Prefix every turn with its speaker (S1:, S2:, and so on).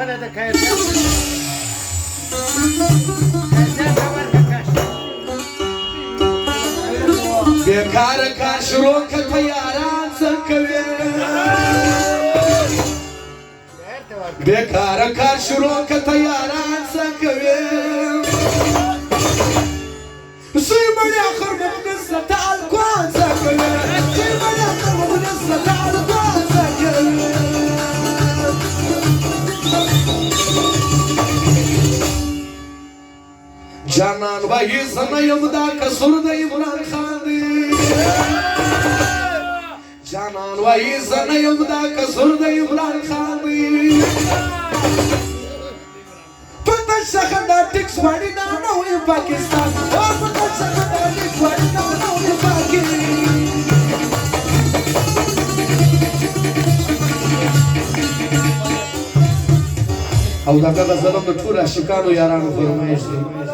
S1: خدا د خیر
S2: بیکار کار شروع که تیاران سکوی بیکار کار شروع که تیاران سکوی سیمانی آخر مقدسة القوان سکوی سیمانی آخر مقدسة القوان سکوی جانان وحی زنیم دا کسور دا عمران خان دی جانان وحی زنیم دا کسور دا عمران خان دی پتہ شخدا ٹکس واڑی نانا ہوئی پاکستان پتہ شخدا ٹکس واڑی نانا ہوئی پاکستان او دا غزلم د ټول عاشقانو یارانو فرمایش دی